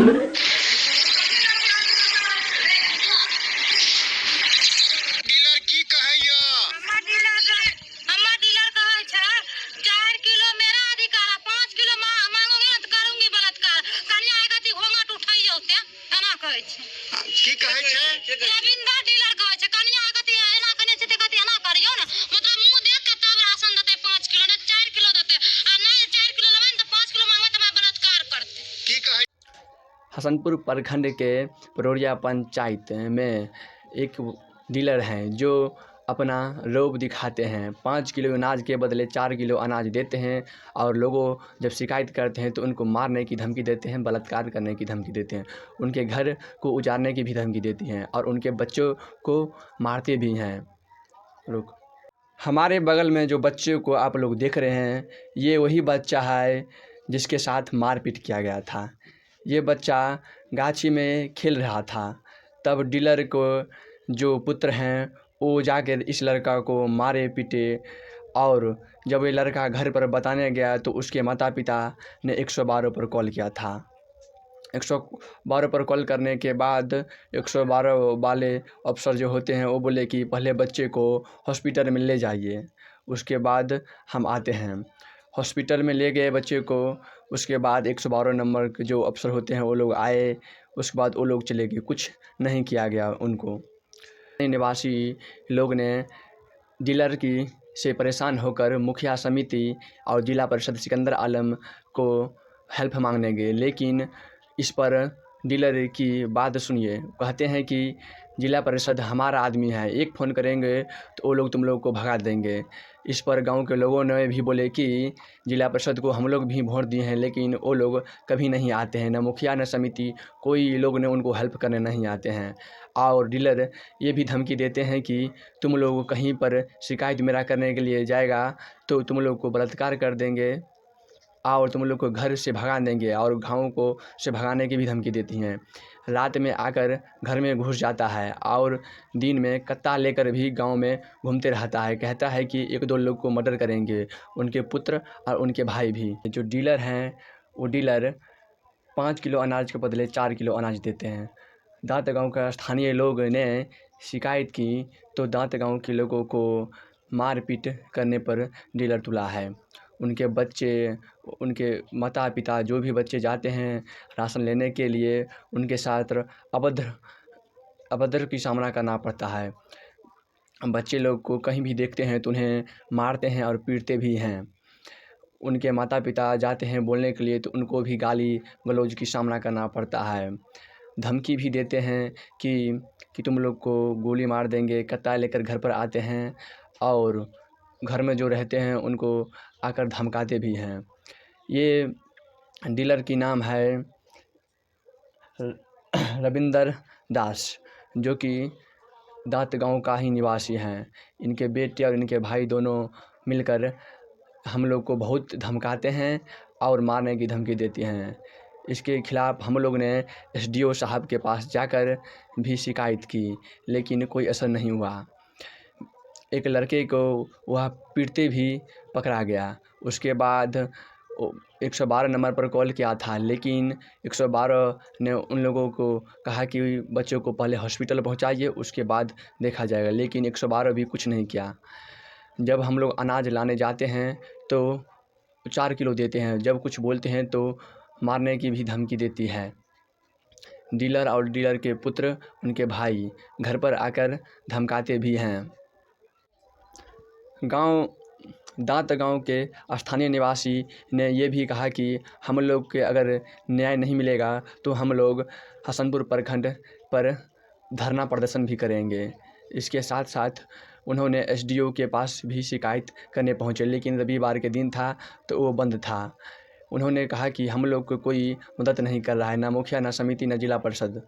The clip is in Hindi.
डीलर की कहैया हमर डीलर कहै छै 4 किलो मेरा अधिकार 5 किलो मांगोगे ना तो करूंगी बलात्कार कन्या गति घोंघट उठाइयो ते एना कहै छै की कहै छै रविंदर डीलर कहै छै कन्या गति एना कने छै ते गति एना करियो ना मतलब मुंह देख के तब राशन देते 5 किलो ना 4 किलो देते आ नहीं 4 किलो लेबै तो 5 किलो मांगबै तो मैं बलात्कार करते की कहै हसनपुर प्रखंड के परोरिया पंचायत में एक डीलर हैं जो अपना रौब दिखाते हैं। 5 किलो अनाज के बदले 4 किलो अनाज देते हैं और लोगों जब शिकायत करते हैं तो उनको मारने की धमकी देते हैं, बलात्कार करने की धमकी देते हैं, उनके घर को उजाड़ने की भी धमकी देती हैं और उनके बच्चों को मारते भी हैं। रुक हमारे बगल में जो बच्चे को आप लोग देख रहे हैं ये वही बच्चा है जिसके साथ मारपीट किया गया था। ये बच्चा गाछी में खेल रहा था, तब डीलर को जो पुत्र हैं वो जाकर इस लड़का को मारे पीटे और जब ये लड़का घर पर बताने गया तो उसके माता पिता ने 112 पर कॉल किया था। 112 पर कॉल करने के बाद 112 वाले अफसर जो होते हैं वो बोले कि पहले बच्चे को हॉस्पिटल में ले जाइए, उसके बाद हम आते हैं। हॉस्पिटल में ले गए बच्चे को, उसके बाद 112 नंबर के जो अफसर होते हैं वो लोग आए, उसके बाद वो लोग चले गए, कुछ नहीं किया गया उनको। निवासी लोग ने डीलर की से परेशान होकर मुखिया समिति और जिला परिषद सिकंदर आलम को हेल्प मांगने गए, लेकिन इस पर डीलर की बात सुनिए। कहते हैं कि जिला परिषद हमारा आदमी है, एक फ़ोन करेंगे तो वो लोग तुम लोग को भगा देंगे। इस पर गांव के लोगों ने भी बोले कि जिला परिषद को हम लोग भी वोट दिए हैं लेकिन वो लोग कभी नहीं आते हैं, न मुखिया न समिति कोई लोग ने उनको हेल्प करने नहीं आते हैं। और डीलर ये भी धमकी देते हैं कि तुम लोग कहीं पर शिकायत मेरा करने के लिए जाएगा तो तुम लोग को बलात्कार कर देंगे और तुम लोग को घर से भगा देंगे और गाँव को से भगाने की भी धमकी देती हैं। रात में आकर घर में घुस जाता है और दिन में कत्ता लेकर भी गांव में घूमते रहता है। कहता है कि 1-2 लोग को मर्डर करेंगे, उनके पुत्र और उनके भाई भी। जो डीलर हैं वो डीलर 5 किलो अनाज के बदले 4 किलो अनाज देते हैं। दांत गाँव का स्थानीय लोग ने शिकायत की तो दांत गाँव के लोगों को मारपीट करने पर डीलर तुला है। उनके बच्चे, उनके माता पिता जो भी बच्चे जाते हैं राशन लेने के लिए उनके साथ अभद्र की सामना करना पड़ता है। बच्चे लोग को कहीं भी देखते हैं तो उन्हें मारते हैं और पीटते भी हैं। उनके माता पिता जाते हैं बोलने के लिए तो उनको भी गाली गलौज की सामना करना पड़ता है। धमकी भी देते हैं कि तुम लोग को गोली मार देंगे। कत्ता लेकर घर पर आते हैं और घर में जो रहते हैं उनको आकर धमकाते भी हैं। ये डीलर की नाम है रविंदर दास, जो कि दांत गांव का ही निवासी हैं। इनके बेटे और इनके भाई दोनों मिलकर हम लोग को बहुत धमकाते हैं और मारने की धमकी देती हैं। इसके खिलाफ़ हम लोग ने एसडीओ साहब के पास जाकर भी शिकायत की लेकिन कोई असर नहीं हुआ। एक लड़के को वह पीटते भी पकड़ा गया। उसके बाद 112 नंबर पर कॉल किया था लेकिन 112 ने उन लोगों को कहा कि बच्चों को पहले हॉस्पिटल पहुंचाइए उसके बाद देखा जाएगा, लेकिन 112 भी कुछ नहीं किया। जब हम लोग अनाज लाने जाते हैं तो 4 किलो देते हैं, जब कुछ बोलते हैं तो मारने की भी धमकी देती है। डीलर और डीलर के पुत्र, उनके भाई घर पर आकर धमकाते भी हैं। दांत गांव के स्थानीय निवासी ने ये भी कहा कि हम लोग के अगर न्याय नहीं मिलेगा तो हम लोग हसनपुर प्रखंड पर धरना प्रदर्शन भी करेंगे। इसके साथ साथ उन्होंने एसडीओ के पास भी शिकायत करने पहुंचे लेकिन रविवार के दिन था तो वो बंद था। उन्होंने कहा कि हम लोग को कोई मदद नहीं कर रहा है, ना मुखिया, ना समिति, ना जिला परिषद।